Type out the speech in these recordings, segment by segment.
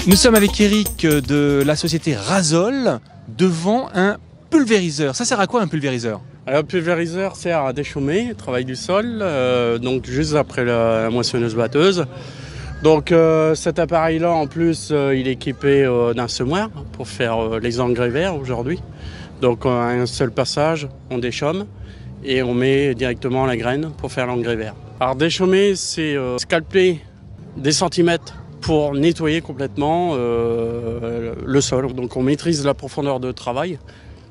Nous sommes avec Eric de la société Razol devant un pulvériseur. Ça sert à quoi un pulvériseur? Alors, le pulvériseur sert à déchaumer le travail du sol, donc juste après la moissonneuse batteuse. Donc cet appareil-là, en plus, il est équipé d'un semoir pour faire les engrais verts aujourd'hui. Donc un seul passage, on déchaume et on met directement la graine pour faire l'engrais vert. Alors déchaumer, c'est scalper des centimètres pour nettoyer complètement le sol. Donc on maîtrise la profondeur de travail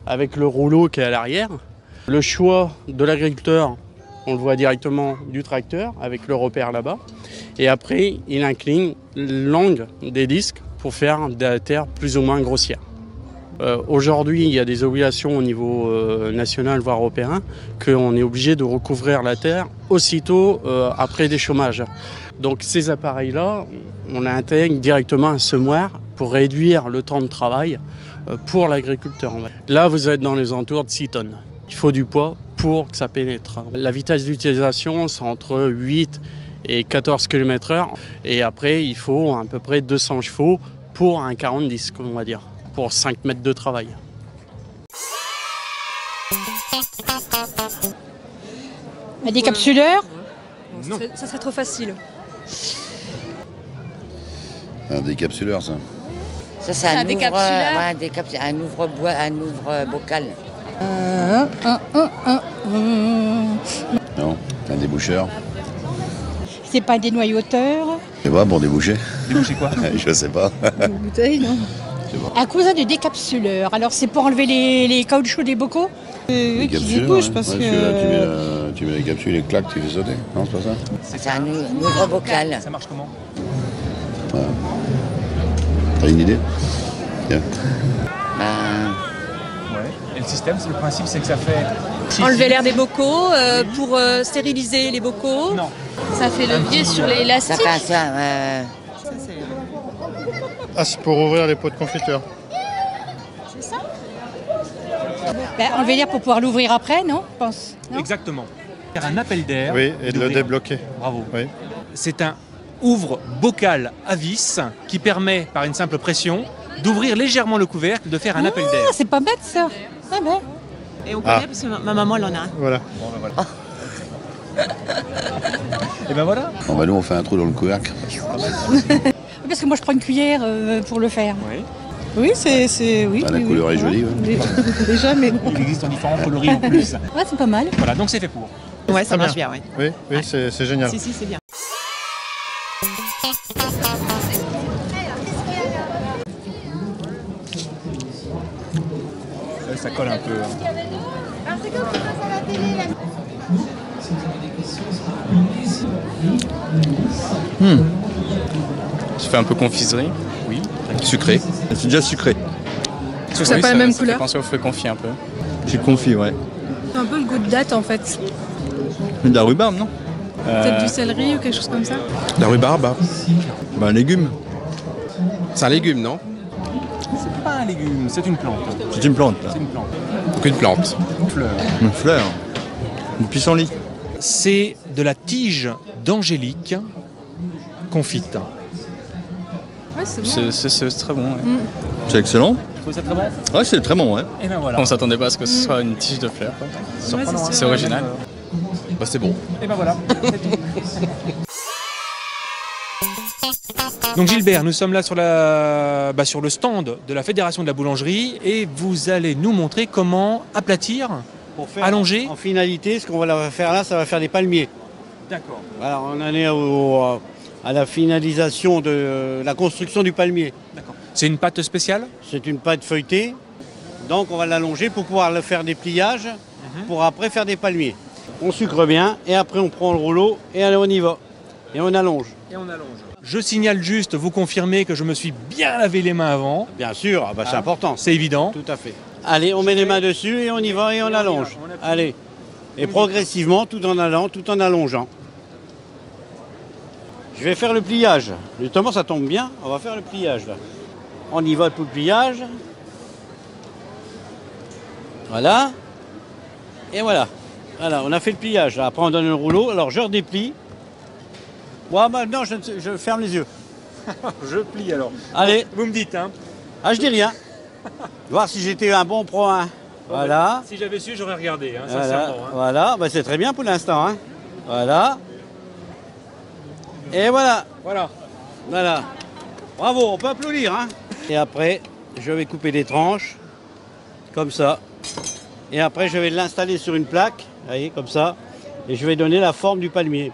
avec le rouleau qui est à l'arrière. Le choix de l'agriculteur, on le voit directement du tracteur avec le repère là-bas. Et après, il incline l'angle des disques pour faire de la terre plus ou moins grossière. Aujourd'hui, il y a des obligations au niveau national, voire européen, qu'on est obligé de recouvrir la terre aussitôt après déchaumage. Donc ces appareils-là, on intègre directement un semoir pour réduire le temps de travail pour l'agriculteur. Là, vous êtes dans les alentours de 6 tonnes. Il faut du poids pour que ça pénètre. La vitesse d'utilisation, c'est entre 8 et 14 km/h. Et après, il faut à peu près 200 chevaux pour un 40-10, comme on va dire, pour 5 mètres de travail. Un décapsuleur? Non. Ça serait trop facile. Un décapsuleur, ça. Ça, c'est un ouvre-bocal. Un ouvre-bocal. Non, un déboucheur. C'est pas un dénoyauteur? C'est pas pour déboucher? Déboucher quoi? Je sais pas. Une bouteille, non? Un cousin de décapsuleur. Alors c'est pour enlever les caoutchoucs des bocaux? Oui, qui débouche parce que... Là, tu mets les capsules et clac, tu fais sauter. Non, c'est pas ça? C'est un ouvre-bocal. Ça marche comment? Voilà. T'as une idée? Tiens. Ouais. Et le système, le principe, c'est que ça fait... Enlever l'air des bocaux pour stériliser les bocaux. Non. Ça fait levier sur l'élastique. Ça fait ça. Ah, c'est pour ouvrir les pots de confiture. C'est ça? Enlever l'air pour pouvoir l'ouvrir après, non? Je pense. Non. Exactement. Faire un appel d'air. Oui, et de le débloquer. Bravo. Oui. C'est un ouvre-bocal à vis qui permet, par une simple pression, d'ouvrir légèrement le couvercle, de faire un appel d'air. C'est pas bête ça. Ah ben. Et on connaît parce que ma maman elle en a un. Voilà. Bon, ben voilà. Et ben voilà. Bon, bah, nous, on fait un trou dans le couvercle. Parce que moi je prends une cuillère pour le faire. Oui. Oui, c'est oui. Ah, la couleur est jolie. Ouais. Déjà, mais... Il existe en différents coloris en plus. Ouais, c'est pas mal. Voilà, donc c'est fait pour. Ouais, ça marche bien, ouais. Oui, oui, c'est génial. Si, c'est bien. Ça colle un peu. Ça fait un peu confiserie. Oui. Sucré. C'est déjà sucré. Ça n'a pas la même ça couleur. fait penser au fruit confit un peu. C'est confit, ouais. C'est un peu le goût de date en fait. De la rhubarbe, non? Peut-être du céleri ou quelque chose comme ça. La rhubarbe. Ben, un légume. C'est un légume, non? C'est pas un légume, c'est une plante. C'est une plante, là. C'est une plante. Donc une plante. Une fleur. Une fleur. Une pissenlit. C'est de la tige d'angélique confite. Ouais, c'est bon. C'est très bon. Ouais. C'est excellent. Tu trouves ça très bon? Ouais, c'est très bon, ouais. Et ben voilà. On s'attendait pas à ce que ce soit une tige de fleurs. Quoi. Surprenant, hein. C'est original. Bah, c'est bon. Et ben voilà. Donc Gilbert, nous sommes là sur le stand de la Fédération de la boulangerie et vous allez nous montrer comment aplatir, pour faire allonger. En finalité, ce qu'on va faire là, ça va faire des palmiers. D'accord. Voilà, on en est à la finalisation de la construction du palmier. D'accord. C'est une pâte spéciale? C'est une pâte feuilletée, donc on va l'allonger pour pouvoir le faire des pliages, pour après faire des palmiers. On sucre bien et après on prend le rouleau et allez, on y va. Et on allonge. Et on allonge. Je signale juste, vous confirmez que je me suis bien lavé les mains avant. Bien sûr, c'est important. C'est évident. Tout à fait. Allez, on met les mains dessus et on y va et on allonge. Allez. Et progressivement, tout en allant, tout en allongeant. Je vais faire le pliage. Justement, ça tombe bien. On va faire le pliage là. On y va pour le pliage. Voilà. Et voilà. Voilà, on a fait le pliage. Là. Après, on donne le rouleau. Alors, je redéplie. Bon, maintenant, je ferme les yeux. Je plie alors. Allez. Vous me dites, hein. Ah, je dis rien. Voir si j'étais un bon pro 1. Voilà. Si j'avais su, j'aurais regardé, hein, Voilà. sincèrement. Hein. Voilà. Bah, c'est très bien pour l'instant. Hein. Voilà. Et voilà. Voilà. Voilà. Bravo, on peut applaudir. Hein. Et après, je vais couper des tranches. Comme ça. Et après, je vais l'installer sur une plaque. Vous voyez, comme ça. Et je vais donner la forme du palmier.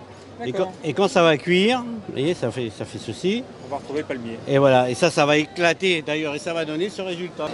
Et quand ça va cuire, vous voyez, ça fait ceci. On va retrouver le palmier. Et voilà. Et ça va éclater d'ailleurs. Et ça va donner ce résultat.